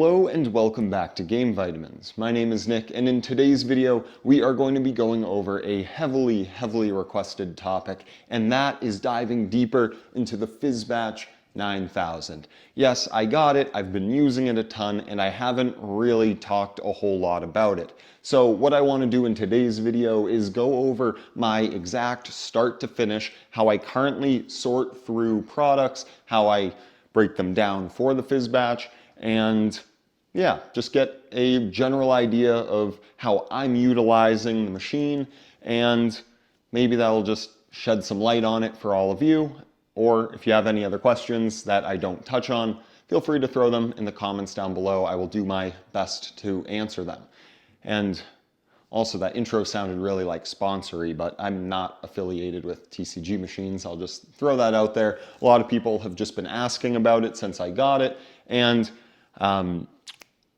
Hello and welcome back to Game Vitamins. My name is Nick, and in today's video we are going to be going over a heavily requested topic, and that is diving deeper into the PhyzBatch-9000. Yes, I got it, I've been using it a ton, and I haven't really talked a whole lot about it. So what I want to do in today's video is go over my exact start to finish, how I currently sort through products, how I break them down for the PhyzBatch, and yeah, just get a general idea of how I'm utilizing the machine, and maybe that'll just shed some light on it for all of you. Or if you have any other questions that I don't touch on, feel free to throw them in the comments down below. I will do my best to answer them. And also, that intro sounded really like sponsory, but I'm not affiliated with TCGMachines. I'll just throw that out there. A lot of people have just been asking about it since I got it. And,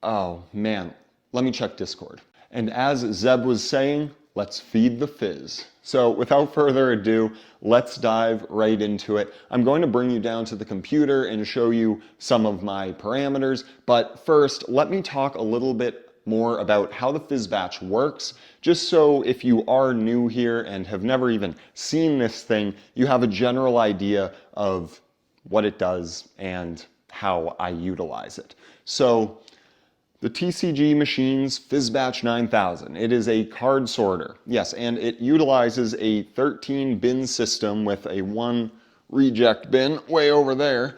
oh man, let me check Discord. And as Zeb was saying, let's feed the fizz. So without further ado, let's dive right into it. I'm going to bring you down to the computer and show you some of my parameters. But first, let me talk a little bit more about how the PhyzBatch works, just so if you are new here and have never even seen this thing, you have a general idea of what it does and how I utilize it. So the TCGMachine's PhyzBatch-9000, it is a card sorter. Yes, and it utilizes a 13 bin system with a 1 reject bin way over there,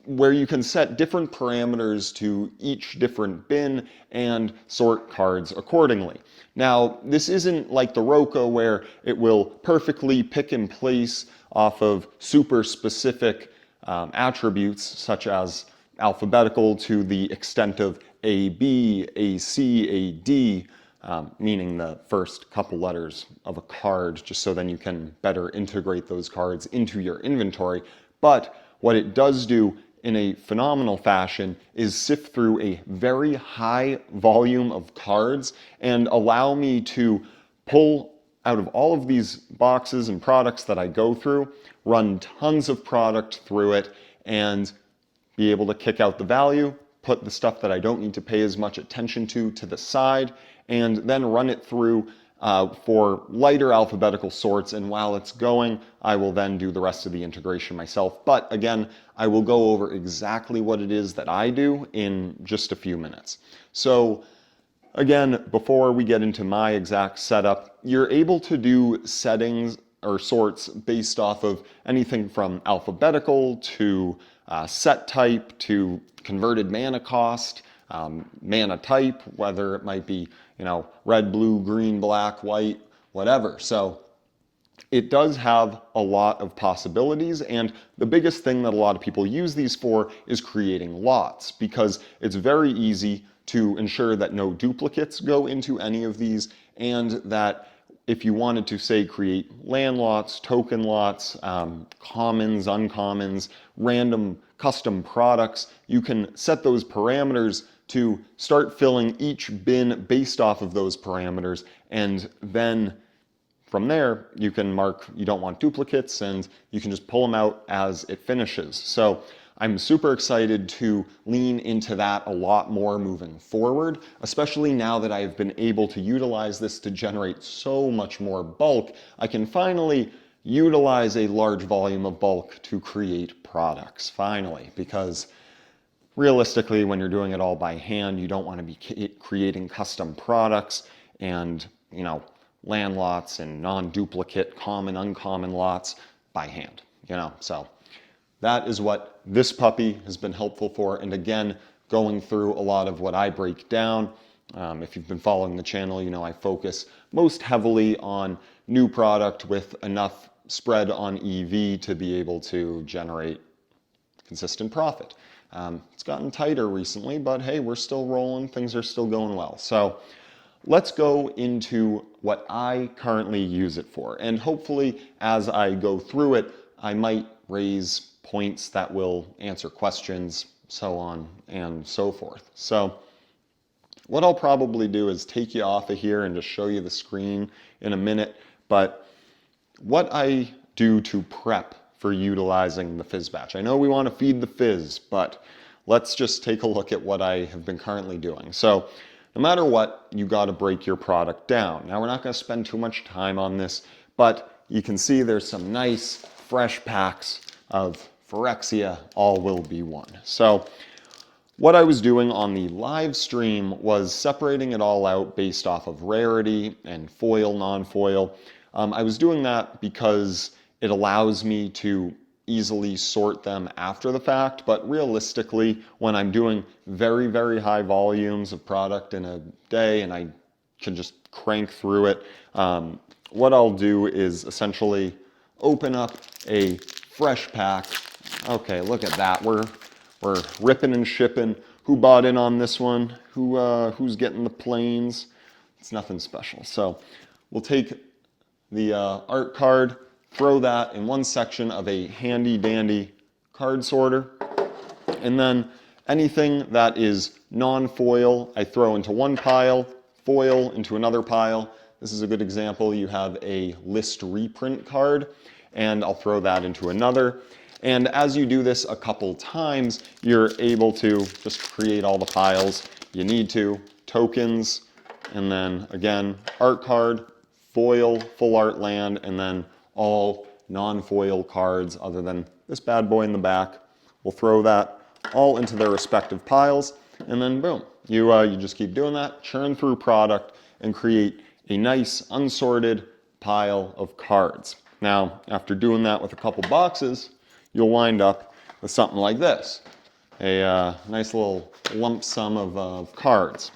where you can set different parameters to each different bin and sort cards accordingly. Now, this isn't like the Roka where it will perfectly pick and place off of super specific attributes such as alphabetical to the extent of A, B, A, C, A, D, meaning the first couple letters of a card, just so then you can better integrate those cards into your inventory. But what it does do in a phenomenal fashion is sift through a very high volume of cards and allow me to pull out of all of these boxes and products that I go through, run tons of product through it, and be able to kick out the value, put the stuff that I don't need to pay as much attention to the side, and then run it through for lighter alphabetical sorts, and while it's going, I will then do the rest of the integration myself. But again, I will go over exactly what it is that I do in just a few minutes. So again, before we get into my exact setup, you're able to do settings or sorts based off of anything from alphabetical to set type to converted mana cost, mana type, whether it might be, red, blue, green, black, white, whatever. So it does have a lot of possibilities, and the biggest thing that a lot of people use these for is creating lots, because it's very easy to ensure that no duplicates go into any of these, and that if you wanted to, say, create land lots, token lots, commons, uncommons, random custom products, you can set those parameters to start filling each bin based off of those parameters, and then from there you can mark you don't want duplicates, and you can just pull them out as it finishes. So I'm super excited to lean into that a lot more moving forward, especially now that I've been able to utilize this to generate so much more bulk. I can finally utilize a large volume of bulk to create products, finally, because realistically, when you're doing it all by hand, you don't want to be creating custom products and, land lots and non-duplicate common, uncommon lots by hand, so that is what this puppy has been helpful for. And again, going through a lot of what I break down, if you've been following the channel, I focus most heavily on new product with enough spread on EV to be able to generate consistent profit. It's gotten tighter recently, but hey, we're still rolling. Things are still going well. So let's go into what I currently use it for. And hopefully, as I go through it, I might raise points that will answer questions, so on and so forth. So what I'll probably do is take you off of here and just show you the screen in a minute. But what I do to prep for utilizing the PhyzBatch. I know we want to feed the fizz, but let's just take a look at what I have been currently doing. So no matter what, you got to break your product down. Now we're not going to spend too much time on this, but you can see there's some nice fresh packs of Phyrexia, all will be one. So what I was doing on the live stream was separating it all out based off of rarity and foil, non-foil. I was doing that because it allows me to easily sort them after the fact, but realistically, when I'm doing very, very high volumes of product in a day and I can just crank through it, what I'll do is essentially open up a fresh pack. Okay, look at that. We're ripping and shipping. Who bought in on this one? Who's getting the planes? It's nothing special. So we'll take the art card, throw that in one section of a handy dandy card sorter, and then anything that is non-foil I throw into one pile, foil into another pile. This is a good example. You have a list reprint card, and I'll throw that into another. And as you do this a couple times, you're able to just create all the piles you need to. Tokens, and then again, art card, foil, full art land, and then all non-foil cards other than this bad boy in the back. We'll throw that all into their respective piles, and then boom. You just keep doing that, churn through product, and create a nice unsorted pile of cards. Now, after doing that with a couple boxes, you'll wind up with something like this. A nice little lump sum of cards.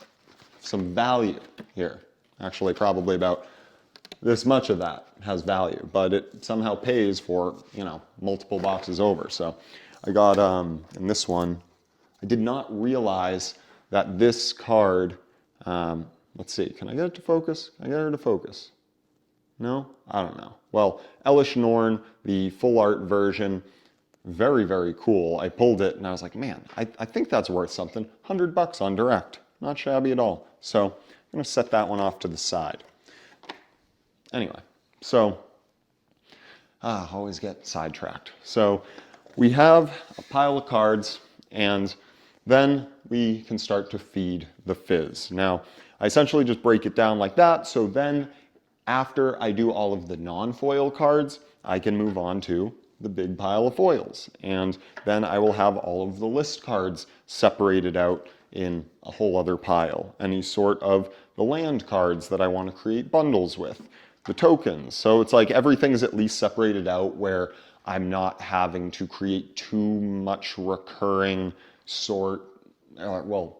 Some value here. Actually, probably about this much of that has value, but it somehow pays for, multiple boxes over. So I got, in this one, I did not realize that this card, let's see, can I get it to focus? Can I get her to focus? No? I don't know. Well, Elish Norn, the full art version, very, very cool. I pulled it and I was like, man, I think that's worth something. $100 on direct. Not shabby at all. So I'm going to set that one off to the side. Anyway, so always get sidetracked. So we have a pile of cards, and then we can start to feed the fizz. Now, I essentially just break it down like that. So then after I do all of the non-foil cards, I can move on to the big pile of foils. And then I will have all of the list cards separated out in a whole other pile. Any sort of the land cards that I want to create bundles with. The tokens. So it's like everything's at least separated out where I'm not having to create too much recurring sort. Well,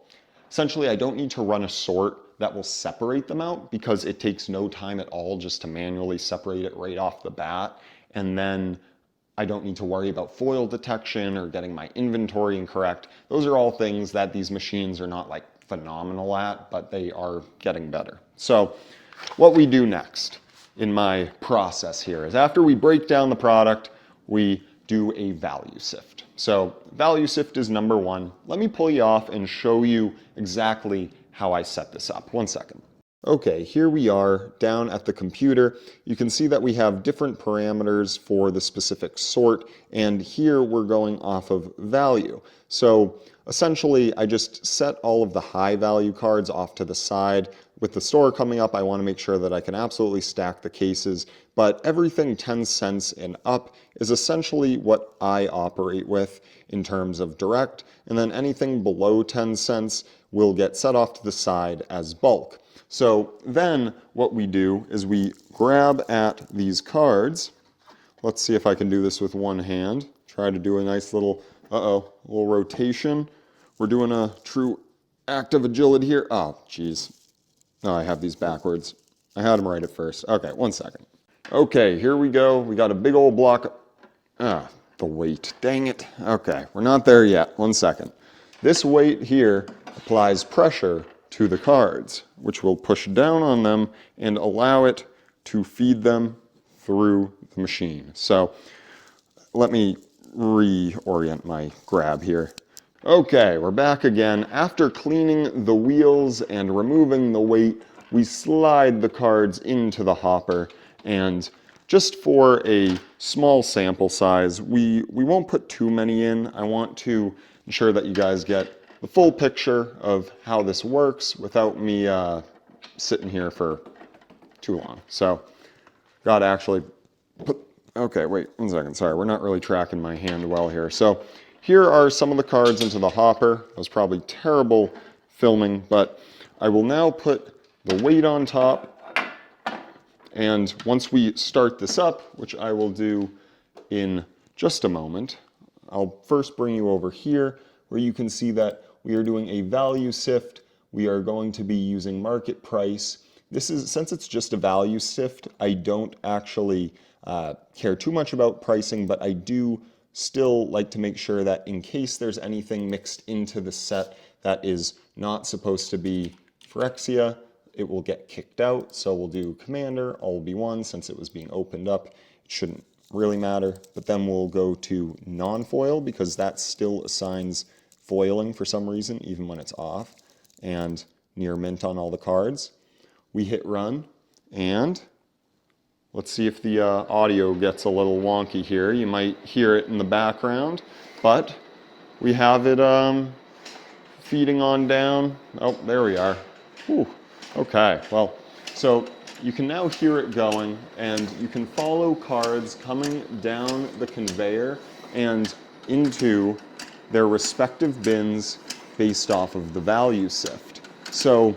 essentially I don't need to run a sort that will separate them out because it takes no time at all just to manually separate it right off the bat. And then I don't need to worry about foil detection or getting my inventory incorrect. Those are all things that these machines are not like phenomenal at, but they are getting better. So what we do next in my process here is after we break down the product, we do a value sift. So value sift is number one. Let me pull you off and show you exactly how I set this up. One second. Okay, here we are down at the computer. You can see that we have different parameters for the specific sort, and here we're going off of value. So essentially, I just set all of the high value cards off to the side. With the store coming up, I want to make sure that I can absolutely stack the cases, but everything 10 cents and up is essentially what I operate with in terms of direct, and then anything below 10 cents will get set off to the side as bulk. So then what we do is we grab at these cards. Let's see if I can do this with one hand. Try to do a nice little, little rotation. We're doing a true act of agility here. Oh, geez. Oh, I have these backwards. I had them right at first. Okay, one second. Okay, here we go. We got a big old block. The weight. Dang it. Okay, we're not there yet. One second. This weight here applies pressure to the cards, which will push down on them and allow it to feed them through the machine. So let me reorient my grab here. Okay, we're back again. After cleaning the wheels and removing the weight, we slide the cards into the hopper, and just for a small sample size, we won't put too many in. I want to ensure that you guys get the full picture of how this works without me sitting here for too long. So, got to actually put, okay, wait 1 second, sorry, we're not really tracking my hand well here. So, here are some of the cards into the hopper. That was probably terrible filming, but I will now put the weight on top. And once we start this up, which I will do in just a moment, I'll first bring you over here where you can see that we are doing a value sift. We are going to be using market price. This is, since it's just a value sift, I don't actually care too much about pricing, but I do still like to make sure that in case there's anything mixed into the set that is not supposed to be Phyrexia, it will get kicked out. So we'll do commander, all will be 1 since it was being opened up. It shouldn't really matter, but then we'll go to non-foil because that still assigns foiling for some reason, even when it's off, and near mint on all the cards. We hit run, and let's see if the audio gets a little wonky here. You might hear it in the background, but we have it feeding on down. Oh, there we are. Whew. Okay, well, so you can now hear it going, and you can follow cards coming down the conveyor and into their respective bins based off of the value sift. So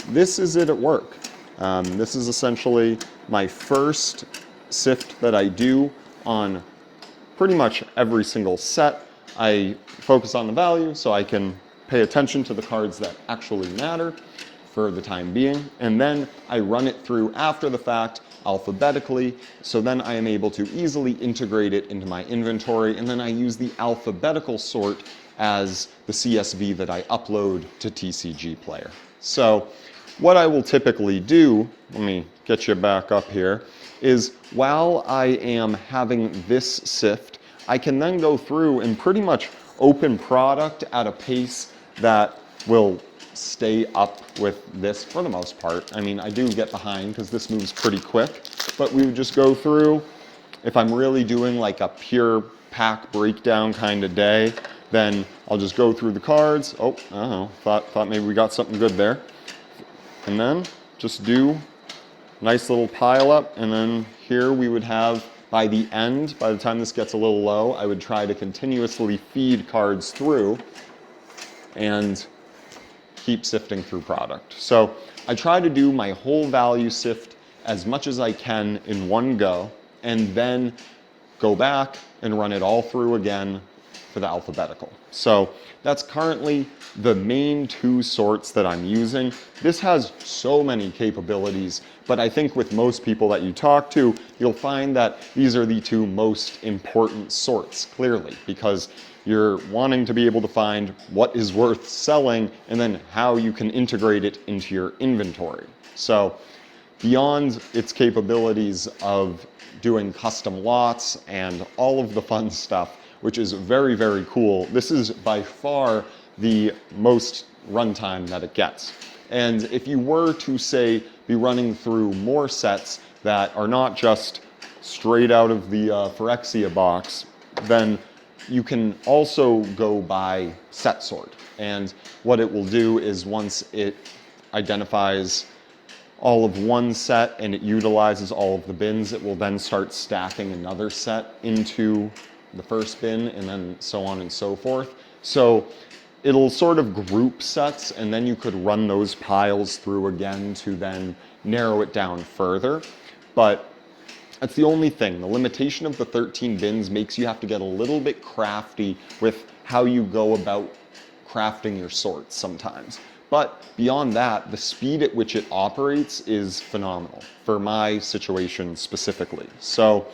this is it at work. This is essentially my first sift that I do on pretty much every single set. I focus on the value so I can pay attention to the cards that actually matter for the time being, and then I run it through after the fact alphabetically, so then I am able to easily integrate it into my inventory, and then I use the alphabetical sort as the CSV that I upload to TCGPlayer. So what I will typically do, let me get you back up here, is while I am having this sift, I can then go through and pretty much open product at a pace that will stay up with this for the most part. I mean, I do get behind because this moves pretty quick, but we would just go through. If I'm really doing like a pure pack breakdown kind of day, then I'll just go through the cards. Oh, I don't know, thought maybe we got something good there. And then just do nice little pile up, and then here we would have, by the end, by the time this gets a little low, I would try to continuously feed cards through and keep sifting through product. So I try to do my whole value sift as much as I can in one go, and then go back and run it all through again for the alphabetical. So that's currently the main 2 sorts that I'm using. This has so many capabilities, but I think with most people that you talk to, you'll find that these are the 2 most important sorts, clearly, because you're wanting to be able to find what is worth selling and then how you can integrate it into your inventory. So beyond its capabilities of doing custom lots and all of the fun stuff, which is very, very cool, this is by far the most runtime that it gets. And if you were to, say, be running through more sets that are not just straight out of the Phyrexia box, then you can also go by set sort. And what it will do is once it identifies all of one set and it utilizes all of the bins, it will then start stacking another set into the first bin, and then so on and so forth. So it'll sort of group sets, and then you could run those piles through again to then narrow it down further. But that's the only thing. The limitation of the 13 bins makes you have to get a little bit crafty with how you go about crafting your sorts sometimes. But beyond that, the speed at which it operates is phenomenal for my situation specifically. So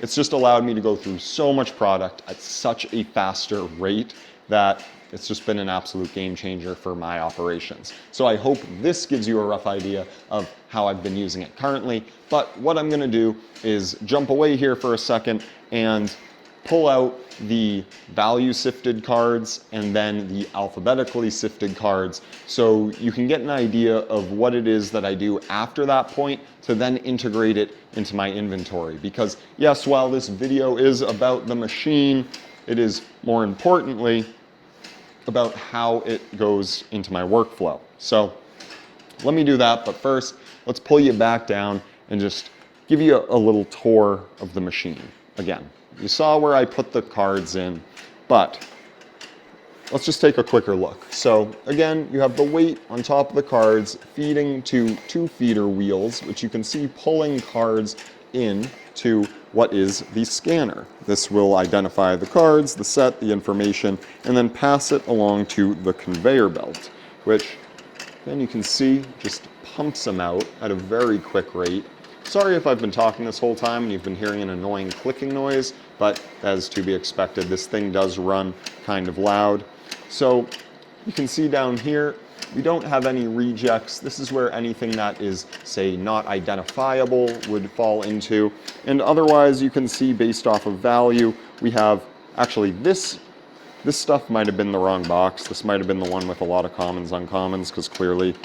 it's just allowed me to go through so much product at such a faster rate that it's just been an absolute game changer for my operations. So I hope this gives you a rough idea of how I've been using it currently. But what I'm going to do is jump away here for a second and pull out the value sifted cards and then the alphabetically sifted cards, so you can get an idea of what it is that I do after that point to then integrate it into my inventory. Because yes, while this video is about the machine, it is more importantly about how it goes into my workflow. So let me do that, but first, let's pull you back down and just give you a little tour of the machine. Again, you saw where I put the cards in, but let's just take a quicker look. So again, you have the weight on top of the cards feeding to 2 feeder wheels, which you can see pulling cards in to what is the scanner. This will identify the cards, the set, the information, and then pass it along to the conveyor belt, which then you can see just pumps them out at a very quick rate. Sorry if I've been talking this whole time and you've been hearing an annoying clicking noise, but as to be expected, this thing does run kind of loud. So you can see down here, we don't have any rejects. This is where anything that is, say, not identifiable would fall into. And otherwise, you can see based off of value, we have actually this stuff might have been the wrong box. This might have been the one with a lot of commons, uncommons, because clearly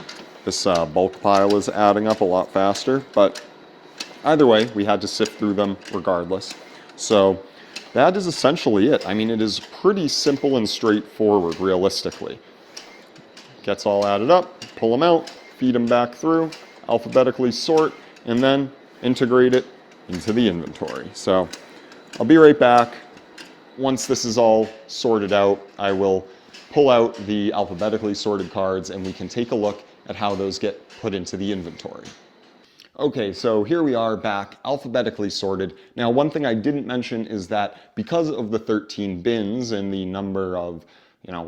this bulk pile is adding up a lot faster. But either way, we had to sift through them regardless. So that is essentially it. I mean, it is pretty simple and straightforward, realistically. Gets all added up, pull them out, feed them back through, alphabetically sort, and then integrate it into the inventory. So I'll be right back. Once this is all sorted out, I will pull out the alphabetically sorted cards and we can take a look at how those get put into the inventory. Okay, so here we are back, alphabetically sorted. Now, one thing I didn't mention is that because of the 13 bins and the number of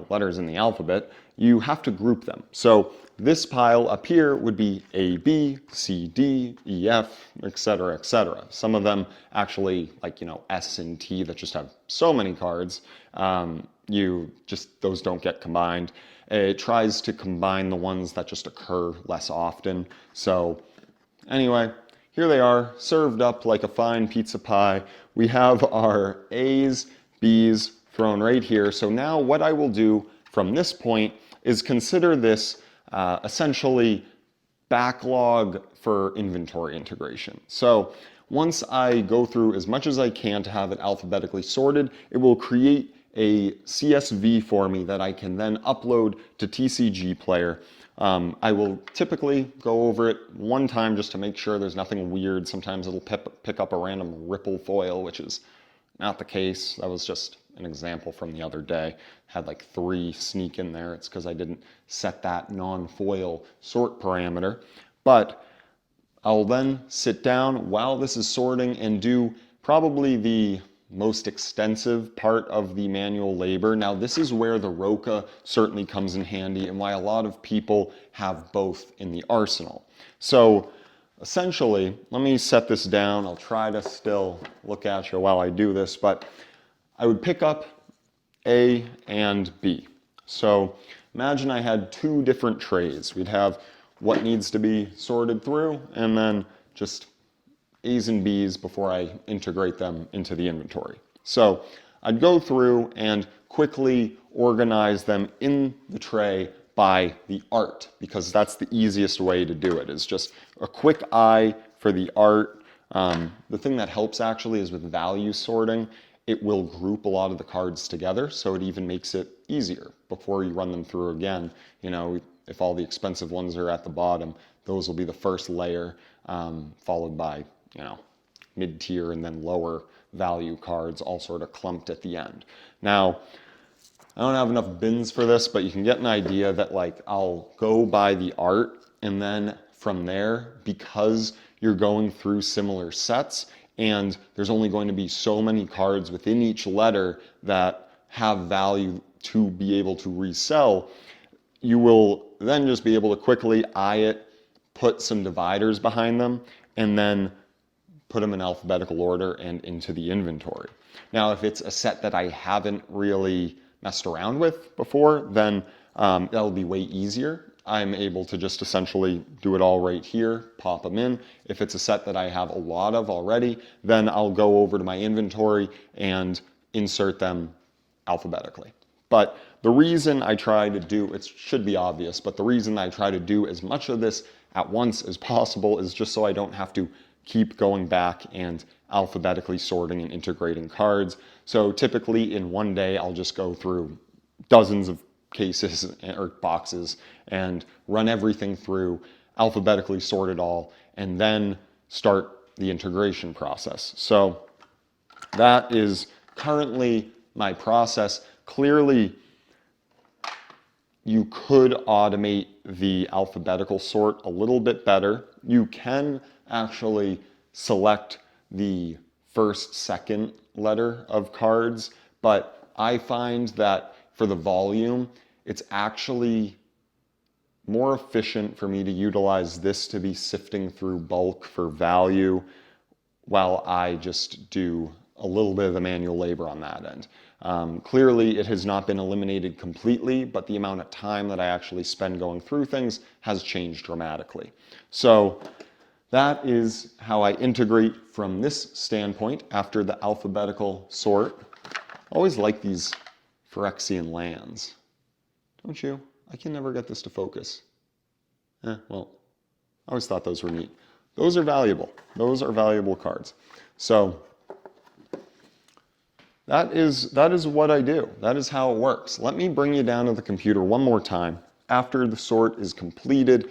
letters in the alphabet, you have to group them. So this pile up here would be A, B, C, D, E, F, etc., etc. Some of them actually, like, S and T that just have so many cards, those don't get combined. It tries to combine the ones that just occur less often. So anyway, here they are, served up like a fine pizza pie. We have our A's, B's thrown right here. So now what I will do from this point is consider this essentially backlog for inventory integration. So once I go through as much as I can to have it alphabetically sorted, it will create a CSV for me that I can then upload to TCGPlayer. I will typically go over it one time just to make sure there's nothing weird. Sometimes it'll pick up a random ripple foil, which is not the case. That was just an example from the other day. Had like 3 sneak in there. It's because I didn't set that non-foil sort parameter. But I'll then sit down while this is sorting and do probably the most extensive part of the manual labor. Now, this is where the Roca certainly comes in handy and why a lot of people have both in the arsenal. So essentially, let me set this down. I'll try to still look at you while I do this, but I would pick up A and B. So imagine I had 2 different trays. We'd have what needs to be sorted through and then just A's and B's before I integrate them into the inventory. So I'd go through and quickly organize them in the tray by the art, because that's the easiest way to do it, is just a quick eye for the art. The thing that helps actually is with value sorting, it will group a lot of the cards together, so it even makes it easier before you run them through again. If all the expensive ones are at the bottom, those will be the first layer, followed by mid-tier and then lower value cards all sort of clumped at the end. Now, I don't have enough bins for this, but you can get an idea that I'll go by the art, and then from there, because you're going through similar sets and there's only going to be so many cards within each letter that have value to be able to resell, you will then just be able to quickly eye it, put some dividers behind them, and then put them in alphabetical order and into the inventory. Now, if it's a set that I haven't really messed around with before, then that'll be way easier. I'm able to just essentially do it all right here, pop them in. If it's a set that I have a lot of already, then I'll go over to my inventory and insert them alphabetically. But the reason I try to do, it should be obvious, but the reason I try to do as much of this at once as possible is just so I don't have to keep going back and alphabetically sorting and integrating cards. So typically in one day, I'll just go through dozens of cases or boxes and run everything through, alphabetically sort it all, and then start the integration process. So that is currently my process. Clearly, you could automate the alphabetical sort a little bit better. You can actually select the first, second letter of cards, but I find that for the volume, it's actually more efficient for me to utilize this to be sifting through bulk for value while I just do a little bit of the manual labor on that end. Clearly, it has not been eliminated completely, but the amount of time that I actually spend going through things has changed dramatically. So that is how I integrate from this standpoint after the alphabetical sort. I always like these Phyrexian lands. Don't you? I can never get this to focus. Well, I always thought those were neat. Those are valuable. Those are valuable cards. So that is what I do. That is how it works. Let me bring you down to the computer one more time. After the sort is completed,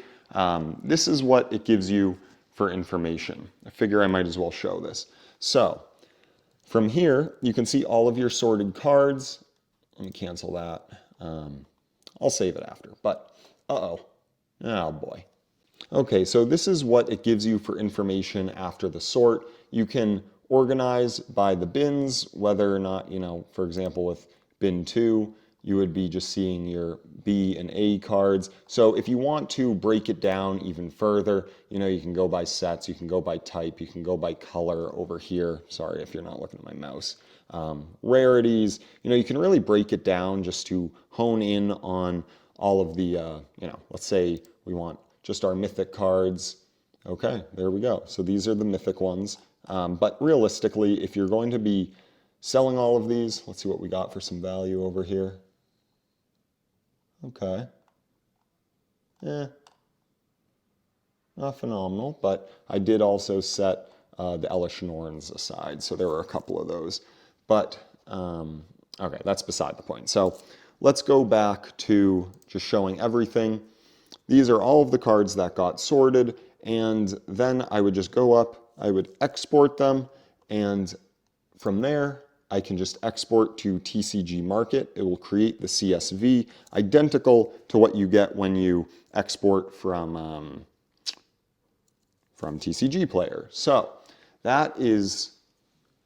this is what it gives you for information. I figure I might as well show this. So from here, you can see all of your sorted cards. Let me cancel that. I'll save it after, but oh boy. Okay, so this is what it gives you for information after the sort. You can organize by the bins, whether or not, for example, with bin 2, you would be just seeing your B and A cards. So if you want to break it down even further, you can go by sets, you can go by type, you can go by color over here. Sorry if you're not looking at my mouse. Rarities, you can really break it down just to hone in on all of the, let's say we want just our mythic cards. Okay, there we go. So these are the mythic ones. But realistically, if you're going to be selling all of these, let's see what we got for some value over here. Okay. Not phenomenal, but I did also set the Elish Norns aside, so there were a couple of those. But, okay, that's beside the point. So let's go back to just showing everything. These are all of the cards that got sorted, and then I would just go up, I would export them, and from there, I can just export to TCG Market. It will create the CSV, identical to what you get when you export from TCGPlayer. So that is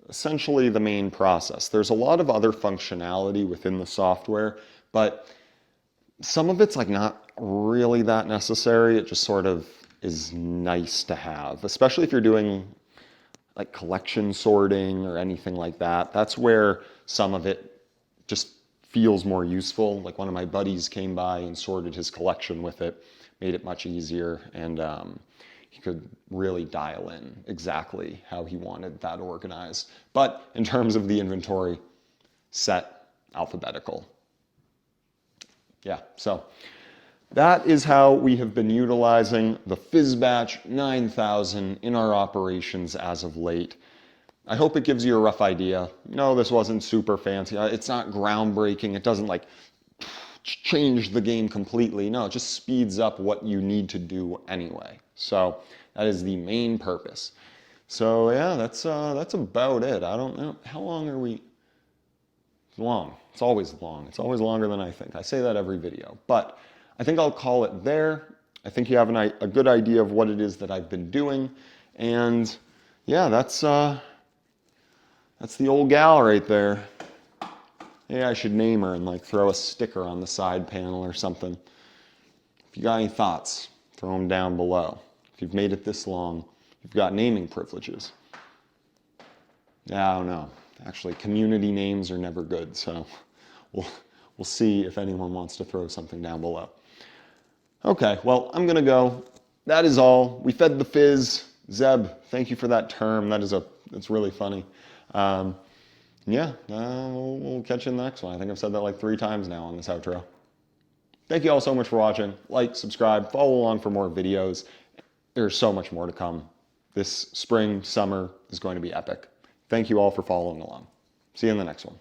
essentially the main process. There's a lot of other functionality within the software, but some of it's like not really that necessary. It just sort of is nice to have, especially if you're doing like collection sorting or anything like that. That's where some of it just feels more useful. Like one of my buddies came by and sorted his collection with it, made it much easier, and he could really dial in exactly how he wanted that organized. But in terms of the inventory, set alphabetical. Yeah, so that is how we have been utilizing the PhyzBatch-9000 in our operations as of late. I hope it gives you a rough idea. No, this wasn't super fancy. It's not groundbreaking. It doesn't like change the game completely. No, it just speeds up what you need to do anyway. So that is the main purpose. So yeah, that's about it. I don't know. How long are we? Long. It's always long. It's always longer than I think. I say that every video. But I think I'll call it there. I think you have a good idea of what it is that I've been doing. And yeah, that's the old gal right there. Maybe I should name her and like throw a sticker on the side panel or something. If you got any thoughts, throw them down below. If you've made it this long, you've got naming privileges. Yeah, I don't know. Actually, community names are never good, so we'll see if anyone wants to throw something down below. Okay, well, I'm gonna go. That is all. We fed the fizz. Zeb, thank you for that term. That's really funny. Yeah, we'll catch you in the next one. I think I've said that like 3 times now on this outro. Thank you all so much for watching. Like, subscribe, follow along for more videos. There's so much more to come. This spring, summer is going to be epic. Thank you all for following along. See you in the next one.